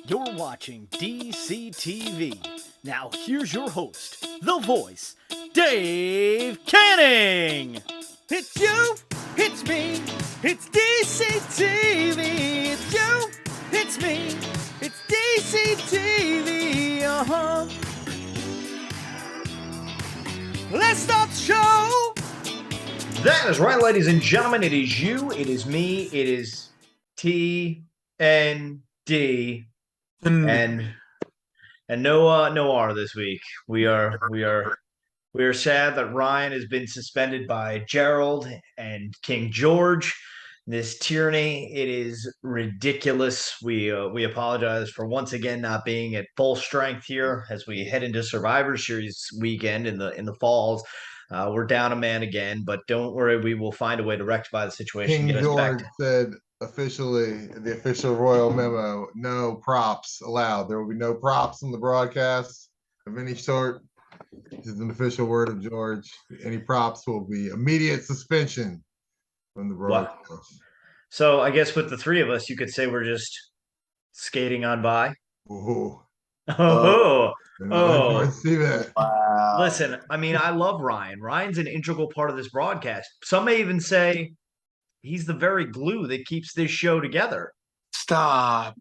You're watching DaveCTV. Now here's your host, the voice, Dave Canning. It's you, it's me, it's DaveCTV. It's you, it's me, it's DaveCTV. Let's start the show. That is right, ladies and gentlemen. It is you, it is me, it is TND, and no R this week. We are sad that Ryan has been suspended by Gerald and King George. This tyranny, it is ridiculous. We apologize for once again not being at full strength here as we head into Survivor Series weekend in the falls. We're down a man again, but don't worry, we will find a way to rectify the situation. King George said officially, the official royal memo, no props allowed. There will be no props on the broadcast of any sort. This is an official word of George. Any props will be immediate suspension from the broadcast. Wow. So I guess with the three of us, you could say we're just skating on by. Ooh. Oh. See that. Wow. Listen, I mean, I love Ryan. Ryan's an integral part of this broadcast. Some may even say he's the very glue that keeps this show together. Stop.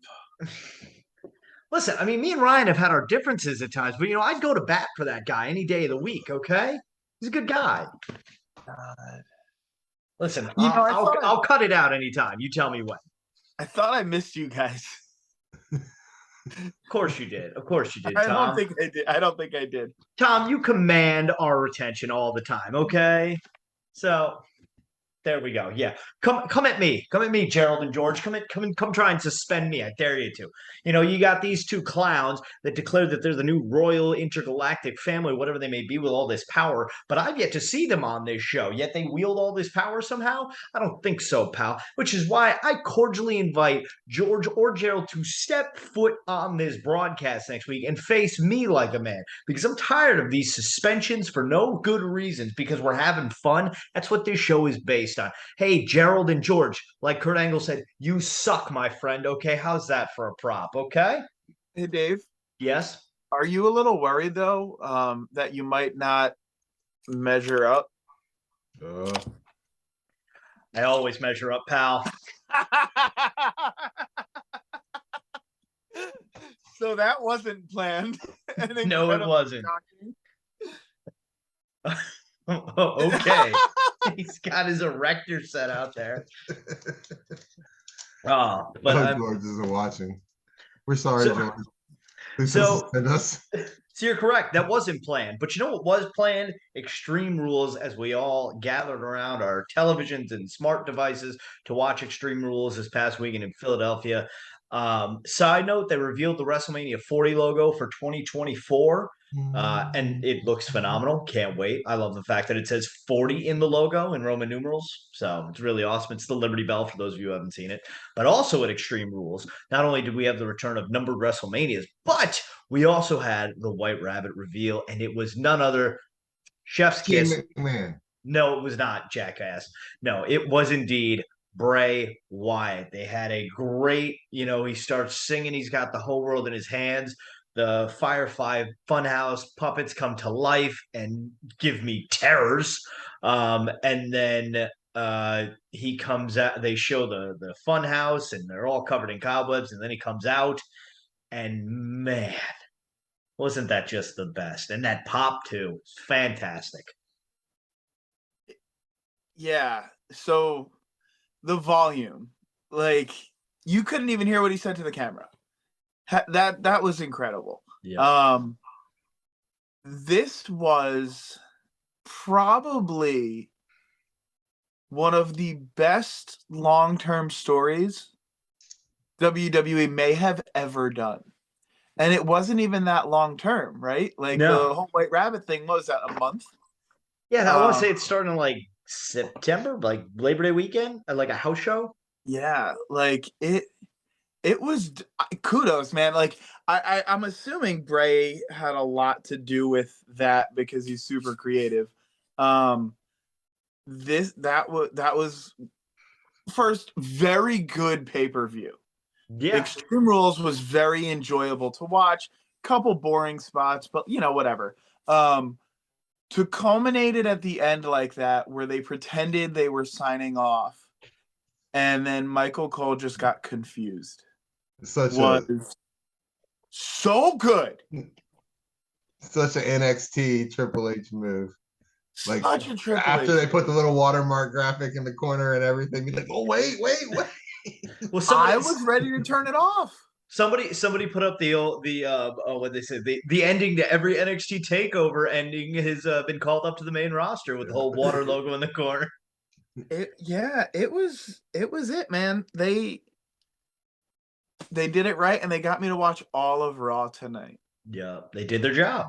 Listen, I mean, me and Ryan have had our differences at times, but, I'd go to bat for that guy any day of the week, okay? He's a good guy. God. Listen, I'll cut it out anytime. You tell me when. I thought I missed you guys. Of course you did. Of course you did, Tom. I don't think I did. Tom, you command our attention all the time, okay? So there we go. Yeah. Come at me. Come at me, Gerald and George. Come try and suspend me. I dare you to. You got these two clowns that declare that they're the new royal intergalactic family, whatever they may be, with all this power. But I've yet to see them on this show. Yet they wield all this power somehow? I don't think so, pal. Which is why I cordially invite George or Gerald to step foot on this broadcast next week and face me like a man. Because I'm tired of these suspensions for no good reasons. Because we're having fun. That's what this show is based on. Hey, Gerald and George, like Kurt Angle said, you suck, my friend. Okay, how's that for a prop? Okay. Hey, Dave. Yes. Are you a little worried though, that you might not measure up? I always measure up, pal. So that wasn't planned. No, it wasn't. Okay. He's got his erector set out there. But George isn't watching. We're sorry, George. Please suspend us. So you're correct. That wasn't planned. But you know what was planned? Extreme Rules, as we all gathered around our televisions and smart devices to watch Extreme Rules this past weekend in Philadelphia. Side note, they revealed the WrestleMania 40 logo for 2024. And it looks phenomenal. Can't wait. I love the fact that it says 40 in the logo in Roman numerals. So it's really awesome. It's the Liberty Bell for those of you who haven't seen it. But also at Extreme Rules, not only did we have the return of numbered WrestleManias, but we also had the White Rabbit reveal, and it was none other Chef's Kiss. Man. No, it was not, jackass. No, it was indeed Bray Wyatt. They had a great, he starts singing. He's got the whole world in his hands. The Firefly Funhouse puppets come to life and give me terrors. And then he comes out. They show the Funhouse, and they're all covered in cobwebs. And then he comes out, and man, wasn't that just the best? And that pop too, fantastic. Yeah. So the volume, like you couldn't even hear what he said to the camera. That was incredible. Yeah. This was probably one of the best long-term stories WWE may have ever done. And it wasn't even that long-term, right? Like the whole White Rabbit thing, what was that, a month? Yeah, I want to say it's starting like September, like Labor Day weekend, like a house show. Yeah, like it was kudos, man. Like I'm assuming Bray had a lot to do with that because he's super creative. That was first very good pay-per-view. Yeah. Extreme Rules was very enjoyable to watch. Couple boring spots, but whatever. To culminate it at the end like that, where they pretended they were signing off, and then Michael Cole just got confused, Such was so good. such an NXT Triple H move. Like Such a Triple after H. they put the little watermark graphic in the corner and everything, be like, oh wait. Well, I was ready to turn it off. somebody put up what they said, the ending to every NXT takeover ending has been called up to the main roster with the whole water logo in the corner. It was it, man. They did it right, and they got me to watch all of Raw tonight. Yeah, they did their job.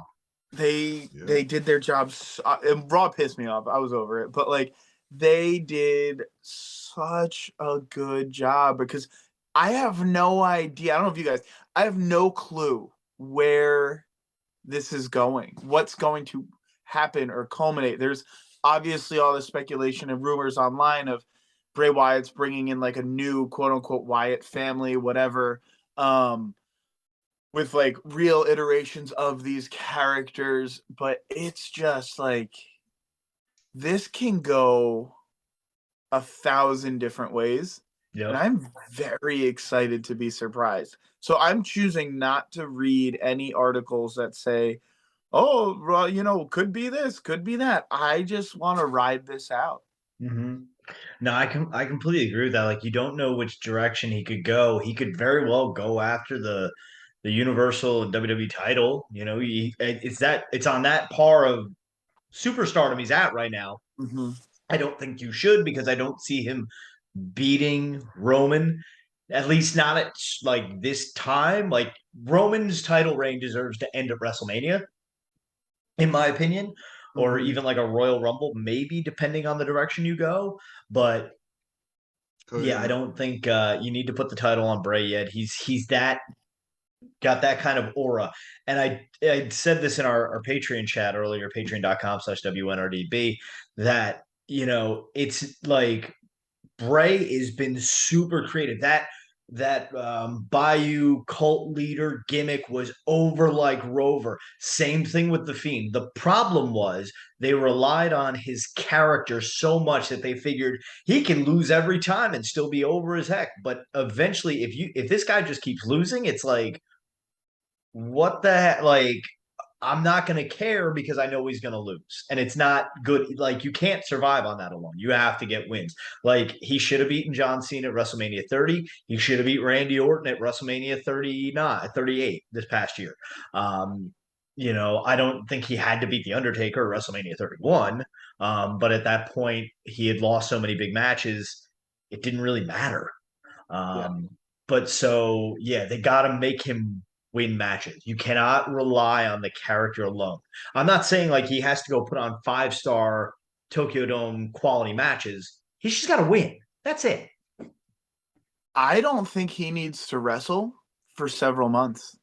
They did their jobs. And Raw pissed me off. I was over it, but like they did such a good job because I have no idea. I don't know if you guys. I have no clue where this is going. What's going to happen or culminate? There's obviously all the speculation and rumors online of Bray Wyatt's bringing in like a new quote unquote Wyatt family, whatever. With like real iterations of these characters, but it's just like this can go 1,000 different ways. Yep. And I'm very excited to be surprised. So I'm choosing not to read any articles that say, oh, well, could be this, could be that. I just want to ride this out. Mm-hmm. No, I completely agree with that. Like, you don't know which direction he could go. He could very well go after the Universal and WWE title. It's on that par of superstardom he's at right now. Mm-hmm. I don't think you should, because I don't see him beating Roman, at least not at like this time. Like, Roman's title reign deserves to end at WrestleMania, in my opinion, or Mm-hmm. even like a Royal Rumble, maybe, depending on the direction you go. But yeah, I don't think you need to put the title on Bray yet. He's got that kind of aura. And I said this in our Patreon chat earlier, patreon.com/WNRDB, that, it's like Bray has been super creative. That Bayou cult leader gimmick was over like Rover. Same thing with the Fiend. The problem was they relied on his character so much that they figured he can lose every time and still be over as heck. But eventually, if this guy just keeps losing, it's like, what the heck? Like, I'm not going to care because I know he's going to lose. And it's not good. Like, you can't survive on that alone. You have to get wins. Like, he should have beaten John Cena at WrestleMania 30. He should have beat Randy Orton at WrestleMania 38 this past year. I don't think he had to beat The Undertaker at WrestleMania 31. But at that point, he had lost so many big matches, it didn't really matter. But so, yeah, they got to make him win matches. You cannot rely on the character alone. I'm not saying like he has to go put on 5-star Tokyo Dome quality matches. He's just got to win. That's it. I don't think he needs to wrestle for several months.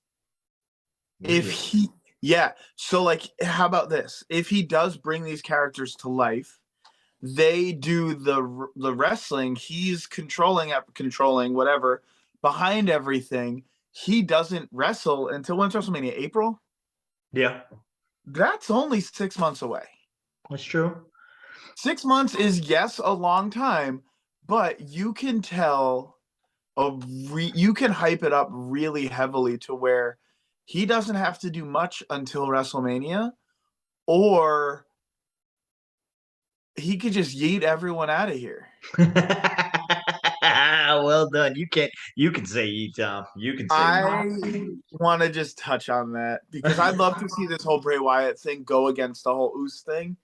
So like, how about this? If he does bring these characters to life, they do the wrestling. He's controlling whatever behind everything. He doesn't wrestle until when's WrestleMania? April? Yeah. That's only 6 months away. That's true. 6 months is, yes, a long time, but you can tell you can hype it up really heavily to where he doesn't have to do much until WrestleMania, or he could just yeet everyone out of here. Well done. You can say yeet, Tom. You can say I want to just touch on that because I'd love to see this whole Bray Wyatt thing go against the whole Oos thing.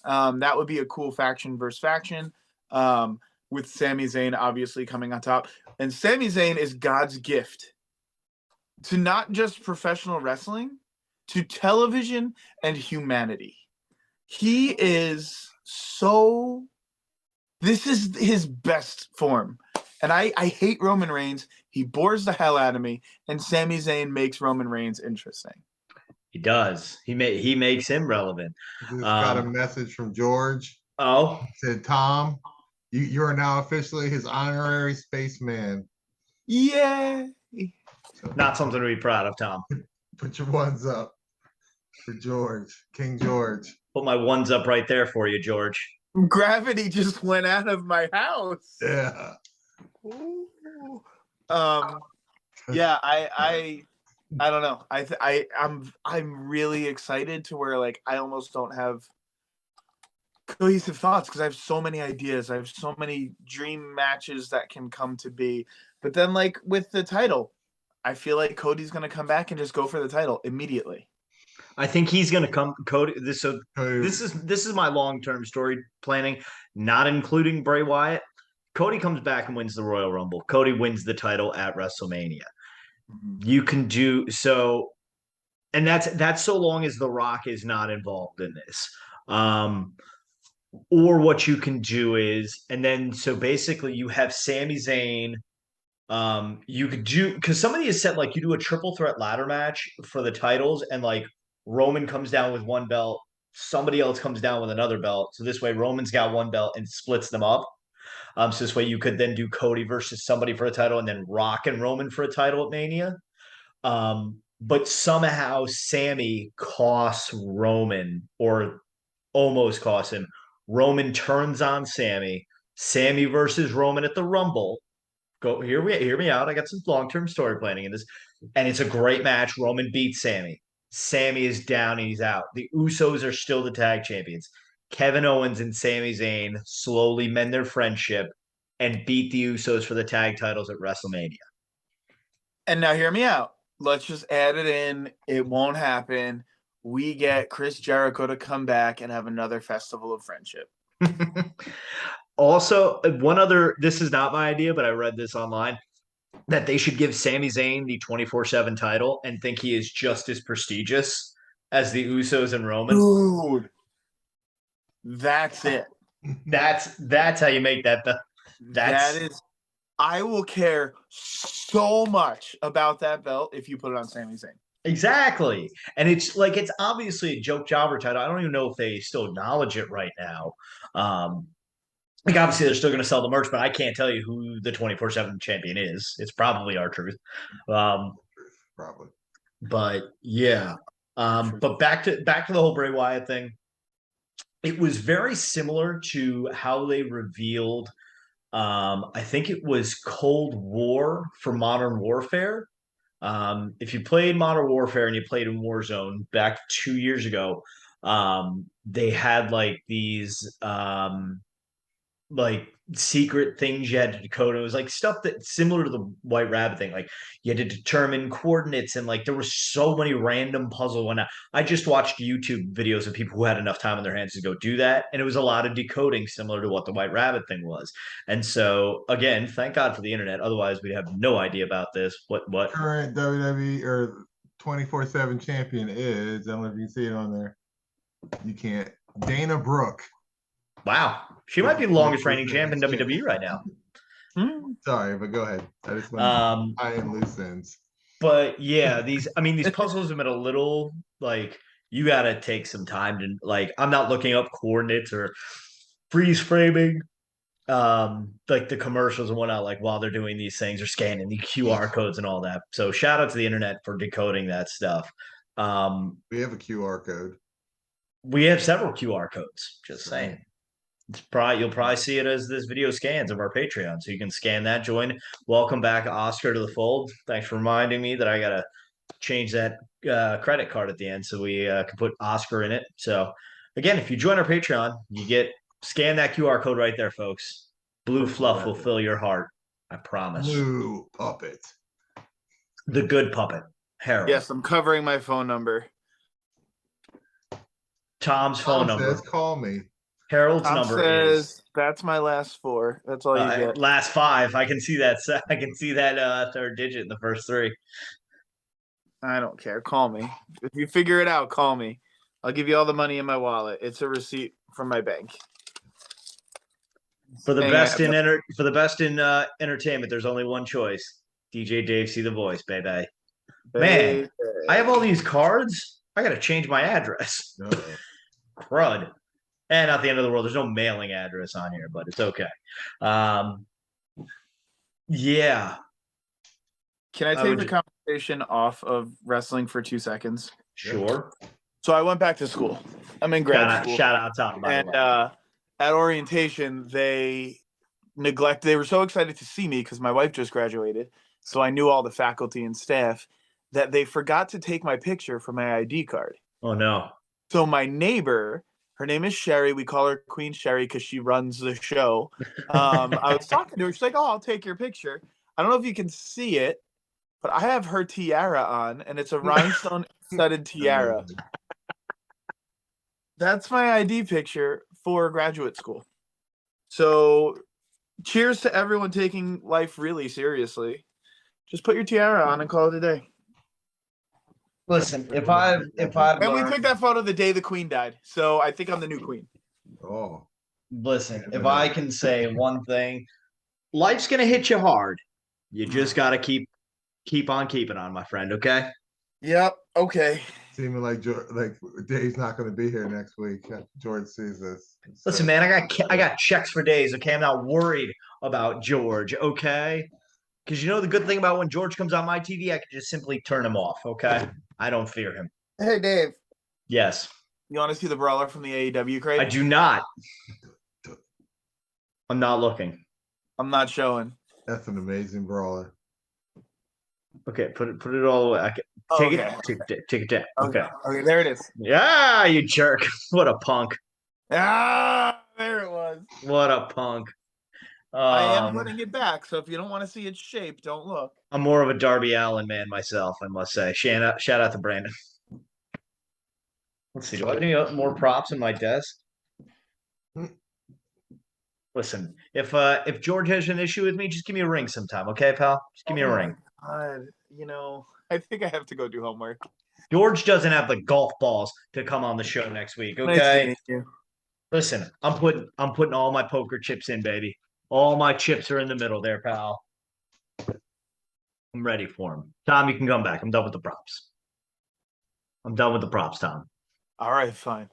That would be a cool faction versus faction, with Sami Zayn obviously coming on top. And Sami Zayn is God's gift to not just professional wrestling, to television and humanity. He is so... This is his best form. And I hate Roman Reigns. He bores the hell out of me. And Sami Zayn makes Roman Reigns interesting. He does. He makes him relevant. Just got a message from George. Oh. He said, Tom, you are now officially his honorary spaceman. Yeah. So Not something to be proud of, Tom. put your ones up for George, King George. Put my ones up right there for you, George. Gravity just went out of my house. Yeah. Ooh. Yeah, I don't know. I'm really excited to where like I almost don't have cohesive thoughts because I have so many ideas. I have so many dream matches that can come to be. But then like with the title, I feel like Cody's gonna come back and just go for the title immediately. I think he's going to come. Cody. This Cody- this is my long-term story planning, not including Bray Wyatt. Cody comes back and wins the Royal Rumble. Cody wins the title at WrestleMania. You can do so, and that's so long as The Rock is not involved in this. Or what you can do is, and then so basically you have Sami Zayn. You could do because somebody has said like you do a triple threat ladder match for the titles, and like Roman comes down with one belt, somebody else comes down with another belt. So this way Roman's got one belt and splits them up. So this way you could then do Cody versus somebody for a title, and then Rock and Roman for a title at Mania. But somehow Sami costs Roman or almost costs him. Roman turns on Sami. Sami versus Roman at the Rumble. Hear me out. I got some long-term story planning in this. And it's a great match. Roman beats Sami. Sami is down and he's out. The Usos are still the tag champions. Kevin Owens and Sami Zayn slowly mend their friendship and beat the Usos for the tag titles at WrestleMania. And now hear me out. Let's just add it in. It won't happen. We get Chris Jericho to come back and have another festival of friendship. Also, this is not my idea, but I read this online, that they should give Sami Zayn the 24/7 title and think he is just as prestigious as the Usos and Roman. Dude. That's it. That's how you make that. I will care so much about that belt if you put it on Sami Zayn. Exactly. And it's obviously a joke jobber title. I don't even know if they still acknowledge it right now. Obviously they're still going to sell the merch, but I can't tell you who the 24/7 champion is. It's probably R-Truth. Probably. But yeah. But back to the whole Bray Wyatt thing. It was very similar to how they revealed I think it was Cold War for Modern Warfare. If you played Modern Warfare and you played in Warzone back 2 years ago, they had like these like secret things you had to decode. It was like stuff that's similar to the White Rabbit thing. Like you had to determine coordinates, and like there was so many random puzzles. And I just watched YouTube videos of people who had enough time on their hands to go do that, and it was a lot of decoding similar to what the White Rabbit thing was. And so again, thank God for the internet. Otherwise, we'd have no idea about this. What Current WWE or 24/7 champion is, I don't know if you can see it on there. You can't. Dana Brooke. Wow. She might be the longest reigning champ in WWE right now. Sorry, but go ahead. I just want to tie in loose ends. But yeah, these puzzles have been a little like you got to take some time to like. I'm not looking up coordinates or freeze framing, like the commercials and whatnot. Like while they're doing these things or scanning the QR codes and all that. So shout out to the internet for decoding that stuff. We have a QR code. We have several QR codes. Just saying. You'll probably see it as this video scans of our Patreon, so you can scan that. Join. Welcome back, Oscar, to the fold. Thanks for reminding me that I gotta change that credit card at the end so we can put Oscar in it. So again, if you join our Patreon, you scan that QR code right there, folks. Blue fluff will fill your heart. I promise. Blue puppet. The good puppet, Harold. Yes, I'm covering my phone number. Tom's phone number. Says, call me. Harold's Tom number says, is. That's my last four. That's all you get. Last five. I can see that. I can see that third digit in the first three. I don't care. Call me. If you figure it out, call me. I'll give you all the money in my wallet. It's a receipt from my bank. For the best in entertainment, there's only one choice. DJ DaveCTheVoice, baby. Man, I have all these cards. I got to change my address. Crud. And not the end of the world. There's no mailing address on here, but it's okay. Yeah. Can I I take would the ju- conversation off of wrestling for 2 seconds? Sure. So I went back to school. I'm in grad school. Shout out Tom, by the And way. at orientation, they were so excited to see me because my wife just graduated. So I knew all the faculty and staff that they forgot to take my picture for my ID card. Oh no. So my neighbor, her name is Sherry. We call her Queen Sherry because she runs the show. I was talking to her. She's like, "Oh, I'll take your picture." I don't know if you can see it, but I have her tiara on, and it's a rhinestone studded tiara. That's my ID picture for graduate school. So cheers to everyone taking life really seriously. Just put your tiara on and call it a day. Listen, if I've And we learned, took that photo the day the queen died. So I think I'm the new queen. Oh, listen, if I can say one thing, life's gonna hit you hard. You just gotta keep on keeping on, my friend. Okay. Yep. Okay. seeming like Dave's not going to be here next week. George sees this. Listen, man, I got checks for days. Okay, I'm not worried about George. Okay, because you know the good thing about when George comes on my TV, I can just simply turn him off. Okay, I don't fear him. Hey, Dave. Yes, You want to see the brawler from the AEW crate? I do not. I'm not looking. I'm not showing. That's an amazing brawler. Okay, put it all away. Take it down. Okay. Okay, there it is. Yeah, you jerk. What a punk. Ah, there it was. What a punk. I am putting it back, so if you don't want to see its shape, don't look. I'm more of a Darby Allin man myself, I must say. Shout out to Brandon. Let's see. Do I have any more props in my desk? Listen, if George has an issue with me, just give me a ring sometime, okay, pal? Just give me a ring. God, I think I have to go do homework. George doesn't have the golf balls to come on the show next week, okay? Nice to meet you. Listen, I'm putting all my poker chips in, baby. All my chips are in the middle there, pal. I'm ready for him. Tom, you can come back. I'm done with the props. I'm done with the props, Tom. All right, fine.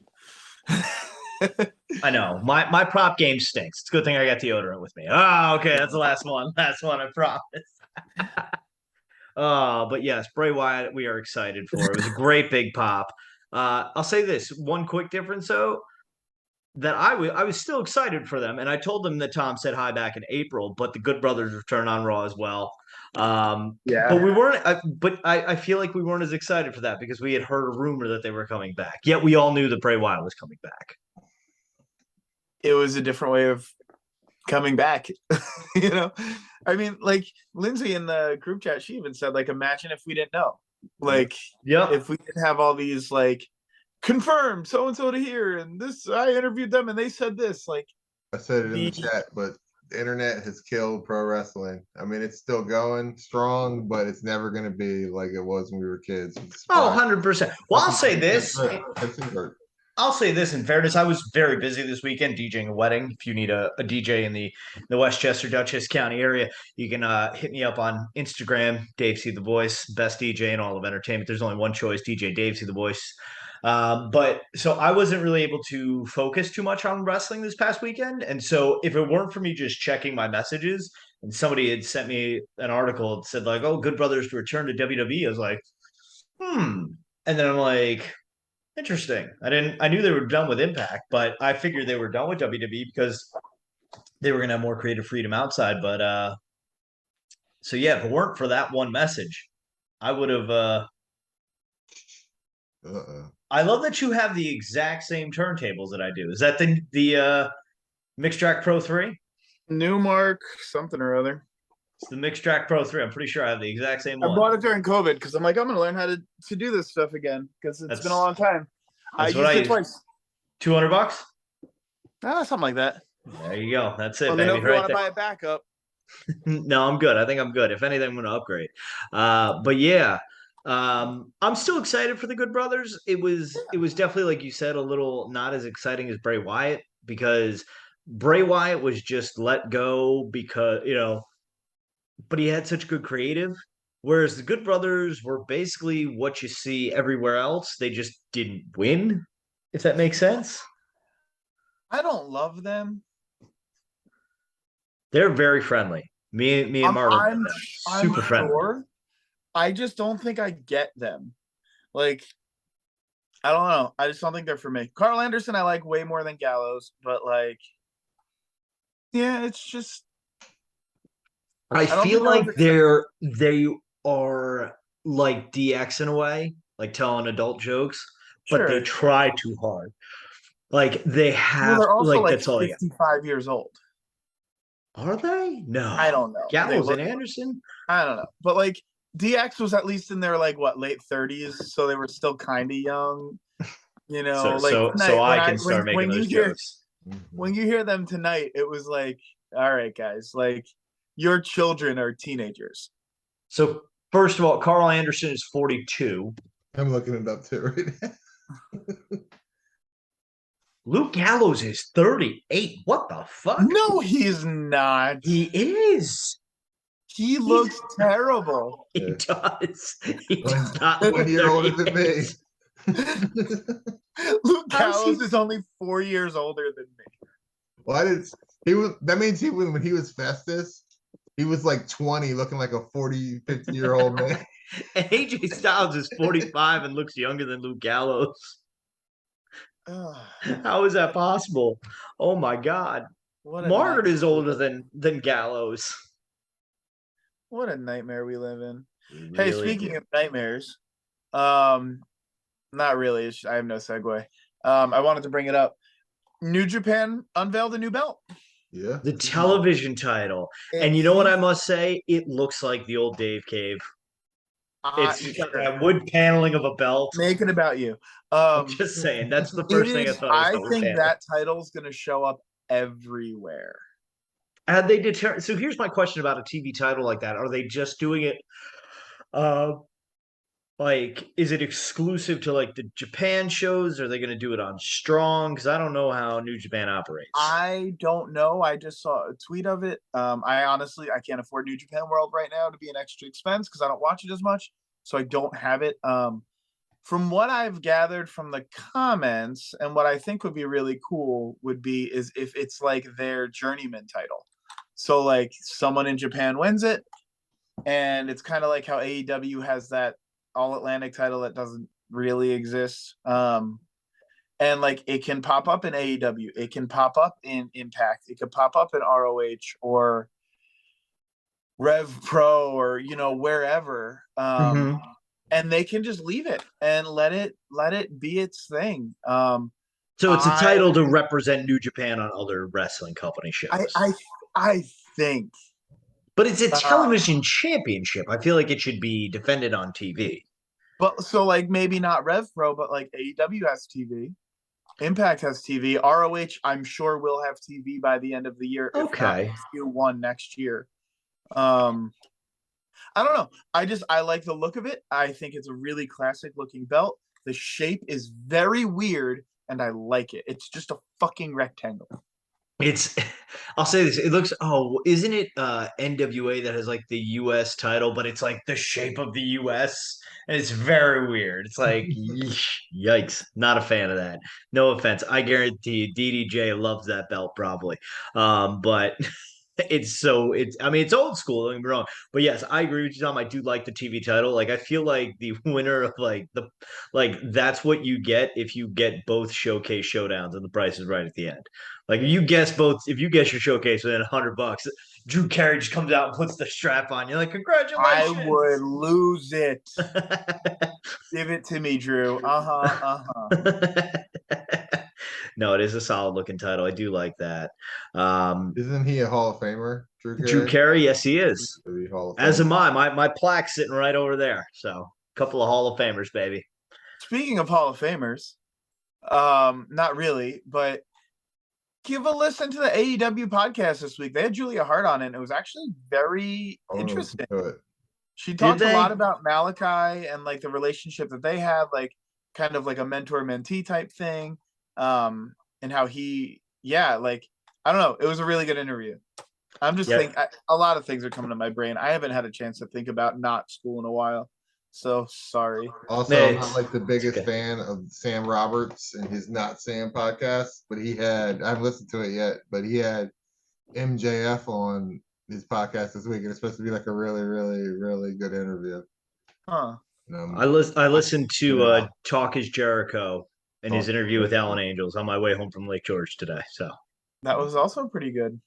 I know. My prop game stinks. It's a good thing I got deodorant with me. Oh, okay. That's the last one. Last one, I promise. But yes, Bray Wyatt, we are excited for. It was a great big pop. I'll say this one quick difference though, that I was still excited for them, and I told them that Tom said hi back in April, but the Good Brothers return on Raw as well. Yeah. But we weren't. I feel like we weren't as excited for that because we had heard a rumor that they were coming back. Yet we all knew that Bray Wyatt was coming back. It was a different way of coming back. I mean, like Lindsay in the group chat, she even said, like, imagine if we didn't know. Like, Yep. if we didn't have all these, like, confirmed so and so to here, and this, I interviewed them and they said this. Like, I said it in the chat, but the internet has killed pro wrestling. I mean, it's still going strong, but it's never going to be like it was when we were kids. Oh, 100%. Well, I'll say this. I'll say this in fairness, I was very busy this weekend DJing a wedding. If you need a DJ in the Westchester, Dutchess County area, you can hit me up on Instagram, DaveCTheVoice, best DJ in all of entertainment. There's only one choice, DJ DaveCTheVoice. But so I wasn't really able to focus too much on wrestling this past weekend. And so if it weren't for me just checking my messages and somebody had sent me an article that said like, oh, Good Brothers to return to WWE, I was like, And then I'm like, interesting. I knew they were done with Impact, but I figured they were done with WWE because they were going to have more creative freedom outside. But so yeah, if it weren't for that one message, I would have. I love that you have the exact same turntables that I do. Is that the Mixtrack Pro 3? Newmark something or other. It's the Mixtrack Pro 3. I'm pretty sure I have the exact same I one. bought it during COVID because I'm like, I'm going to learn how to do this stuff again because it's been a long time. I used it twice. $200? Something like that. There you go. That's it, Let baby. me know if you want to buy it back up. No, I'm good. I think I'm good. If anything, I'm going to upgrade. But yeah, I'm still excited for the Good Brothers. It was definitely, like you said, a little not as exciting as Bray Wyatt because Bray Wyatt was just let go because, but he had such good creative. Whereas the Good Brothers were basically what you see everywhere else. They just didn't win, if that makes sense. I don't love them. They're very friendly. Me and Marlon, I'm super friendly. Sure, I just don't think I get them. Like, I don't know. I just don't think they're for me. Carl Anderson, I like way more than Gallows, but like, yeah, it's just. I don't feel think I like was they are like DX in a way, like telling adult jokes, but they sure. try too hard. Like they Well, have, they're also like like that's all you 55 years old. got. Are they? I No. don't know. They Gallows look. and Anderson? I don't know, but like DX was at least in their like what late 30s, so they were still kind of young. You know, So like so so tonight I can start making when you those hear jokes. when you hear them tonight, it was like, all right, guys, like your children are teenagers. So first of all, Carl Anderson is 42. I'm looking it up too right now. Luke Gallows is 38. What the fuck? No, he's not. He is. He looks terrible. He Yeah. does. He does not 1 look year older than 38. me. Luke How's Gallows he- is only 4 years older than me. Why did he was that means he when he was Festus, he was like 20 looking like a 40, 50-year-old man. And AJ Styles is 45 and looks younger than Luke Gallows. Ugh, How is that possible? Oh my God. what a Margaret is nightmare. older than Gallows. What a nightmare we live in. We Hey, really speaking do. of nightmares, not really. I have no segue. I wanted to bring it up. New Japan unveiled a new belt. Yeah. The television title. And you know what I must say? It looks like the old Dave Cave. It's got that wood paneling of a belt. Make it about you. I'm just saying. That's the first thing I thought. I think that title's going to show up everywhere. Had they determined? So here's my question about a TV title like that: are they just doing it? Like, is it exclusive to like the Japan shows? Are they going to do it on Strong? Because I don't know how New Japan operates. I don't know. I just saw a tweet of it. I can't afford New Japan World right now to be an extra expense because I don't watch it as much, so I don't have it. From what I've gathered from the comments, and what I think would be really cool is if it's like their journeyman title. So like someone in Japan wins it, and it's kind of like how AEW has that All Atlantic title that doesn't really exist. And like it can pop up in AEW, it can pop up in Impact, it could pop up in ROH or Rev Pro or wherever. And they can just leave it and let it be its thing. So it's a title to represent New Japan on other wrestling company shows. I think. But it's a television championship. I feel like it should be defended on TV. But so like maybe not Rev Pro, but like AEW has TV. Impact has TV. ROH, I'm sure will have TV by the end of the year. Okay. Q1 next year. I don't know. I like the look of it. I think it's a really classic looking belt. The shape is very weird, and I like it. It's just a fucking rectangle. I'll say this. It looks, isn't it NWA that has like the US title, but it's like the shape of the US? And it's very weird. It's like, yikes. Not a fan of that. No offense. I guarantee you, DDJ loves that belt probably. But it's old school, don't get me wrong. But yes, I agree with you, Tom. I do like the TV title. Like, I feel like the winner of that's what you get if you get both showcase showdowns and the price is right at the end. Like, if you guess your showcase within $100, Drew Carey just comes out and puts the strap on. You're like, congratulations. I would lose it. Give it to me, Drew. No, it is a solid looking title. I do like that. Isn't he a Hall of Famer, Drew Carey? Drew Carey, yes, he is. As am I. I. My plaque's sitting right over there. So, a couple of Hall of Famers, baby. Speaking of Hall of Famers, not really, but give a listen to the AEW podcast this week. They had Julia Hart on it, and it was actually very interesting. She talked a lot about Malachi and like the relationship that they had, like kind of like a mentor-mentee type thing, and how he, like, I don't know. It was a really good interview. I'm just thinking a lot of things are coming to my brain. I haven't had a chance to think about not school in a while. So sorry. Also, I'm not like the biggest fan of Sam Roberts and his Not Sam podcast, but I haven't listened to it yet, but he had MJF on his podcast this week, and it's supposed to be like a really, really, really good interview. Huh. I listened to Yeah. Talk is Jericho and his Talk is interview with Jericho. Alan Angels on my way home from Lake George today. So That was also pretty good.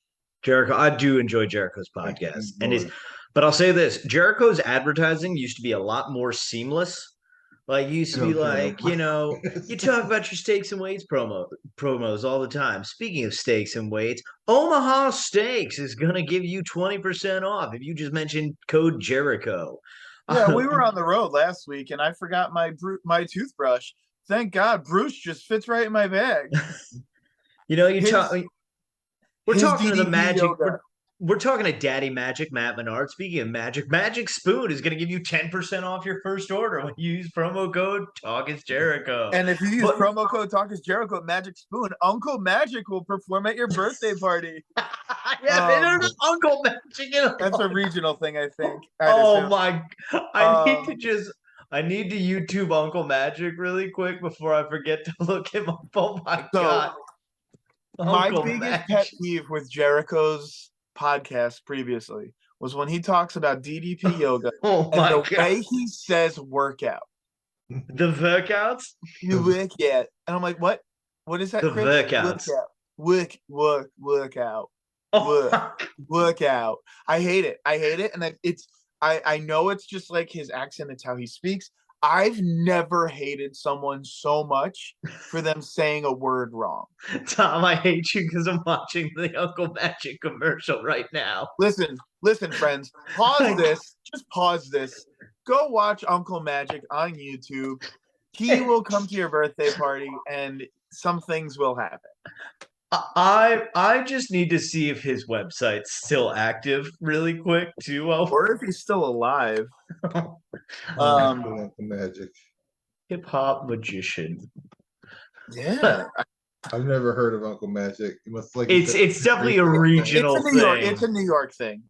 Jericho, I do enjoy Jericho's podcast, and Boy. but I'll say this: Jericho's advertising used to be a lot more seamless. Like, it used to be Okay. like, you talk about your steaks and weights promos all the time. Speaking of steaks and weights, Omaha Steaks is gonna give you 20% off if you just mention code Jericho. Yeah, we were on the road last week, and I forgot my toothbrush. Thank God, Bruce just fits right in my bag. We're His talking to the DDP Magic. yoga. We're talking to Daddy Magic Matt Menard. Speaking of Magic, Magic Spoon is going to give you 10% off your first order when you use promo code Talk is Jericho. And if you use But- promo code Talk is Jericho at Magic Spoon, Uncle Magic will perform at your birthday party. there's Uncle Magic. That's a regional thing, I think. Oh my! I need to YouTube Uncle Magic really quick before I forget to look him up. Oh my God! My Uncle biggest Magic. pet peeve with Jericho's podcast previously was when he talks about DDP yoga Oh and my the God! way he says workout. The workouts. You work out. And I'm like, what? What is that, The Chris? workouts. Workout. Oh, Workout. I hate it. And I know it's just like his accent. It's how he speaks. I've never hated someone so much for them saying a word wrong. Tom, I hate you because I'm watching the Uncle Magic commercial right now. Listen, friends. Pause this. Just pause this. Go watch Uncle Magic on YouTube. He will come to your birthday party, and some things will happen. I just need to see if his website's still active really quick too. Or if he's still alive. The Magic. Hip hop magician. Yeah. I've never heard of Uncle Magic. It must It's definitely a regional thing. It's a New York thing.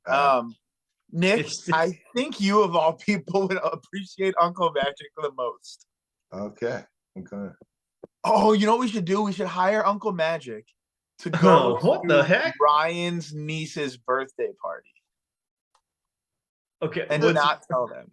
Nick, I think you of all people would appreciate Uncle Magic the most. Okay. Oh, you know what we should do? We should hire Uncle Magic to go what the heck? Ryan's niece's birthday party. Okay, and not tell them.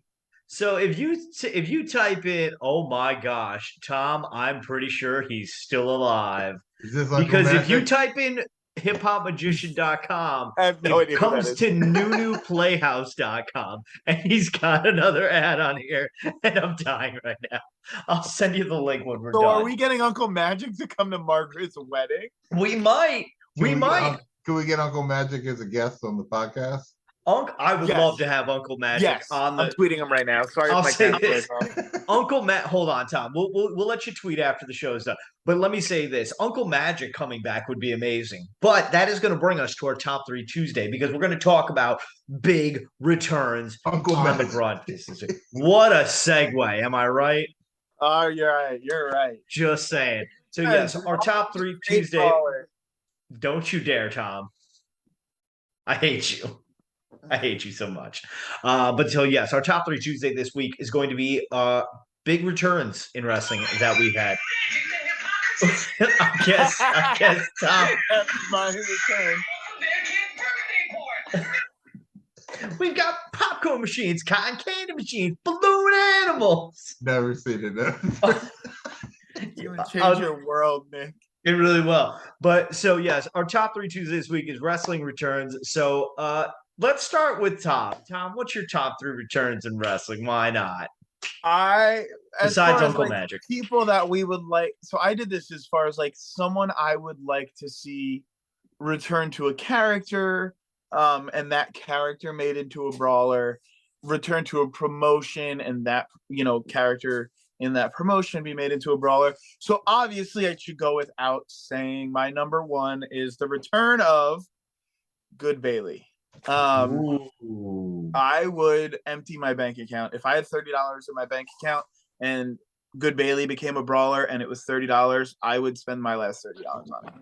So if you type in, oh my gosh, Tom, I'm pretty sure he's still alive. Is this Uncle Because Magic? if you type in hiphopmagician.com, I have no idea it who that comes is. to nunuplayhouse.com, and he's got another ad on here, and I'm dying right now. I'll send you the link when we're So done. are we getting Uncle Magic to come to Margaret's wedding? We might. Can we get Uncle Magic as a guest on the podcast? I would Yes. love to have Uncle Magic Yes, on I'm the. tweeting him right now. Sorry, I'll if my say camera's this. off. Uncle Matt, hold on, Tom. We'll let you tweet after the show is done. But let me say this: Uncle Magic coming back would be amazing. But that is going to bring us to our top 3 Tuesday because we're going to talk about big returns Uncle on the Magic. broadcast. What a segue! Am I right? Oh, you're right. You're right. Just saying. So yes, our top 3 Tuesday. Caller. Don't you dare, Tom. I hate you. I hate you so much. But so yes, our top 3 Tuesday this week is going to be big returns in wrestling that we've had. I guess Tom. That's my return. We've got popcorn machines, cotton candy machines, balloon animals. Never seen it. You would change your world, Nick. It really will. But so yes, our top 3 Tuesday this week is wrestling returns. So let's start with Tom. Tom, what's your top 3 returns in wrestling? Why not? Besides Uncle Magic. People that we would like. So I did this as far as like someone I would like to see return to a character, and that character made into a brawler, return to a promotion, and that character in that promotion be made into a brawler. So obviously I should go without saying my number 1 is the return of Good Bailey. Ooh. I would empty my bank account. If I had $30 in my bank account and Good Bailey became a brawler and it was $30, I would spend my last $30 on it.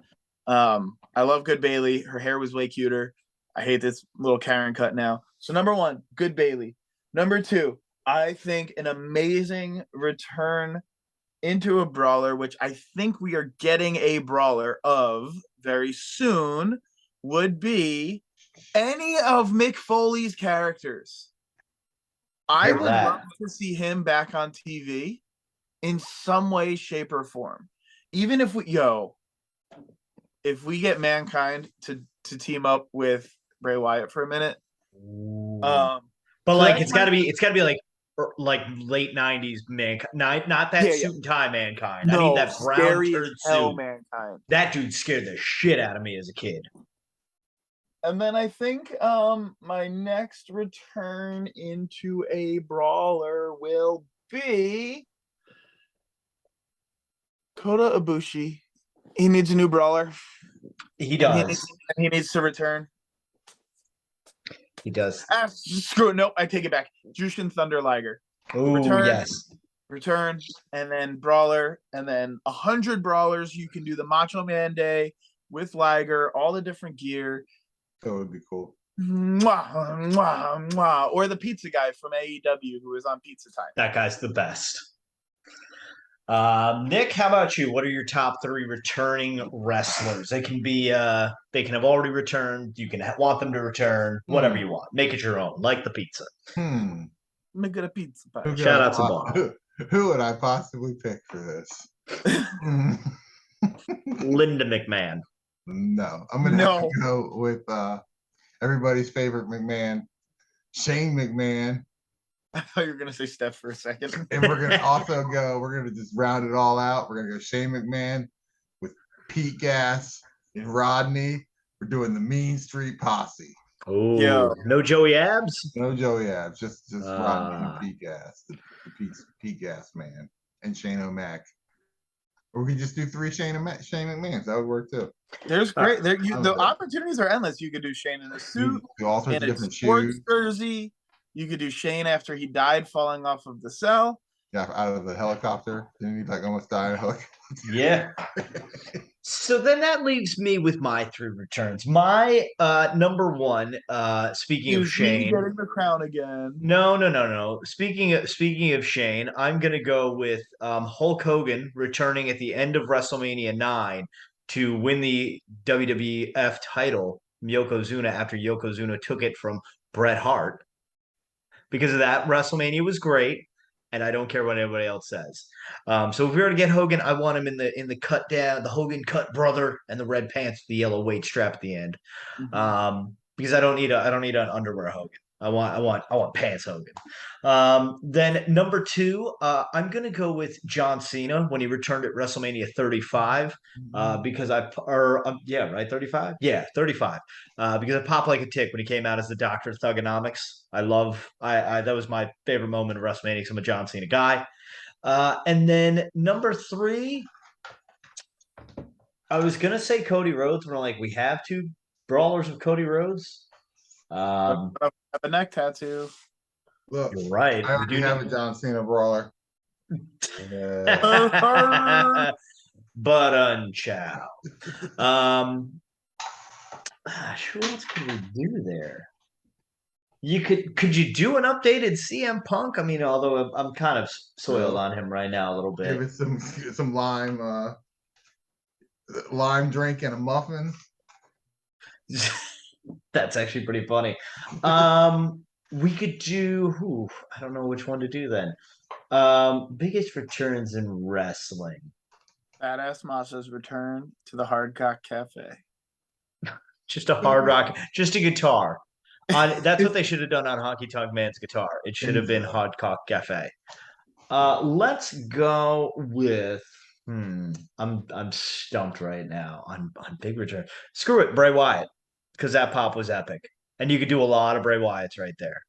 I love Good Bailey. Her hair was way cuter. I hate this little Karen cut now. So number 1, Good Bailey. Number 2, I think an amazing return into a brawler, which I think we are getting a brawler of very soon, would be any of Mick Foley's characters. I Hear would that. love to see him back on TV in some way, shape, or form. Even if we get Mankind to team up with Bray Wyatt for a minute. But so like that it's got to be like late 90s Mankind, not that Yeah, suit and tie Mankind. I no, need that brown scary turd as hell suit. Mankind. That dude scared the shit out of me as a kid. And then I think my next return into a brawler will be Kota Ibushi. He needs a new brawler. He does. He needs to return. He does. Screw it. Nope, I take it back. Jushin Thunder Liger. Oh, yes. Return, and then brawler, and then 100 brawlers. You can do the Macho Man Day with Liger, all the different gear. That would be cool. Mwah, mwah, mwah. Or the pizza guy from AEW who is on Pizza Time. That guy's the best. Nick, how about you? What are your top 3 returning wrestlers? They can be they can have already returned. You can want them to return. Whatever you want. Make it your own, like the pizza. Make it a pizza pie. Shout out to Bob. Who would I possibly pick for this? Linda McMahon. No, I'm gonna have to go with everybody's favorite McMahon, Shane McMahon. I thought you were gonna say Steph for a second. And we're gonna also we're gonna just round it all out. We're gonna go Shane McMahon with Pete Gas and Rodney. We're doing the Mean Street Posse. Oh, yeah. No Joey Abs? No Joey Abs, just Rodney and Pete Gas, the Pete Gas man, and Shane O'Mac. Or we could just do 3 Shane McMahons. That would work too. There's great. The opportunities are endless. You could do Shane in a suit, do all sorts in of a different sports shoes. jersey. You could do Shane after he died, falling off of the cell. Yeah, out of the helicopter. Didn't he almost die in a helicopter? Yeah. So then that leaves me with my 3 returns. My number 1, speaking of Shane, getting the crown again. No. Speaking of Shane, I'm gonna go with Hulk Hogan returning at the end of WrestleMania 9 to win the WWF title from Yokozuna after Yokozuna took it from Bret Hart. Because of that, WrestleMania was great, and I don't care what anybody else says. So if we were to get Hogan, I want him in the cut down, the Hogan cut brother, and the red pants with the yellow weight strap at the end. Because I don't need an underwear Hogan. I want pants Hogan. Then number 2, I'm gonna go with John Cena when he returned at WrestleMania 35. Because 35. Yeah, 35. Because I popped like a tick when he came out as the Doctor of Thugonomics. That was my favorite moment of WrestleMania because I'm a John Cena guy. And then number 3, I was gonna say Cody Rhodes. When we have 2 brawlers of Cody Rhodes. A neck tattoo. Look, you're right. I already have a John Cena brawler. But unchow. Sure, what can we do there? Could you do an updated CM Punk? I mean, although I'm kind of soiled on him right now a little bit. Give it some lime drink and a muffin. That's actually pretty funny. We could do I don't know which one to do then. Biggest returns in wrestling. Badass Massa's return to the Hard Cock Cafe. Just a hard rock, just a guitar. That's what they should have done on Honky Tonk Man's guitar. It should have been Hard Cock Cafe. Let's go with I'm stumped right now on big return. Screw it, Bray Wyatt. Because that pop was epic. And you could do a lot of Bray Wyatts right there.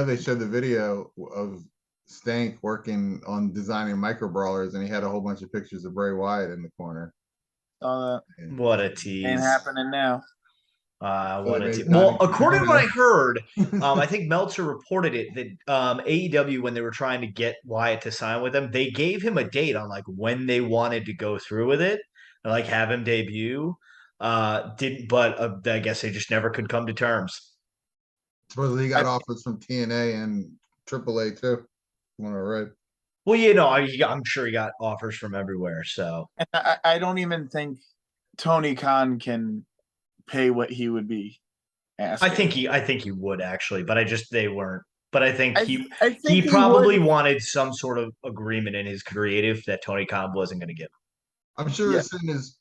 They showed the video of Stank working on designing micro brawlers, and he had a whole bunch of pictures of Bray Wyatt in the corner. What a tease. Ain't happening now. What a tease. Well, according to what I heard, I think Meltzer reported it that AEW, when they were trying to get Wyatt to sign with them, they gave him a date on when they wanted to go through with it and have him debut. But I guess they just never could come to terms. Supposedly he got offers from TNA and AAA too. Right. Well, I'm sure he got offers from everywhere. So I don't even think Tony Khan can pay what he would be asking. I think he would actually, but they weren't. But I think I think he he probably would. wanted some sort of agreement in his creative that Tony Khan wasn't going to give. I'm sure Yeah. as soon as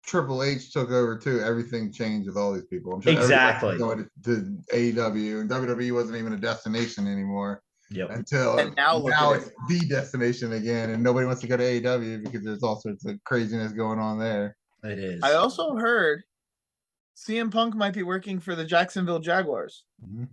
Triple H took over too, everything changed with all these people. I'm sure Exactly. everybody going to AEW, and WWE wasn't even a destination anymore Yep. until And now look at it's the destination again, and nobody wants to go to AEW because there's all sorts of craziness going on there. It is. I also heard CM Punk might be working for the Jacksonville Jaguars. Mm-hmm.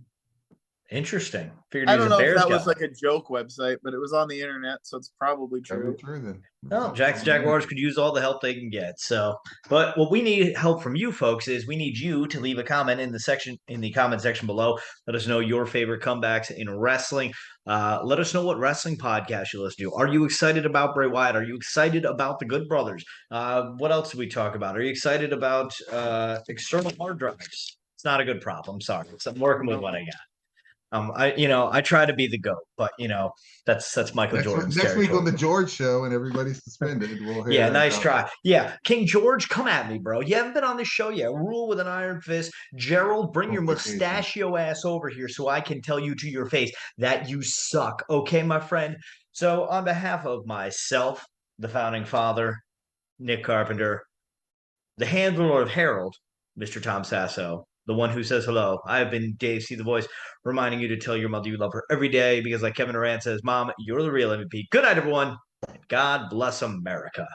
Interesting. Figured I he was don't a know if Bears that guy. was like a joke website, but it was on the internet, so it's probably That'd true. be true then. Well, Jaguars could use all the help they can get. So, but what we need help from you folks is we need you to leave a comment in the comment section below. Let us know your favorite comebacks in wrestling. Let us know what wrestling podcast you listen to. Are you excited about Bray Wyatt? Are you excited about the Good Brothers? What else did we talk about? Are you excited about external hard drives? It's not a good problem. Sorry, I'm working with what I got. I try to be the GOAT, but that's Michael Jordan's next week on the territory. George show, and everybody's suspended. We'll hear. Yeah, nice try. Yeah, King George, come at me, bro. You haven't been on this show yet. Rule with an iron fist. Gerald, bring your mustachio ass over here so I can tell you to your face that you suck. Okay, my friend? So on behalf of myself, the founding father, Nick Carpenter, the handler of Harold, Mr. Tom Sasso, the one who says hello. I have been DaveCTheVoice, reminding you to tell your mother you love her every day because, like Kevin Durant says, Mom, you're the real MVP. Good night, everyone. God bless America.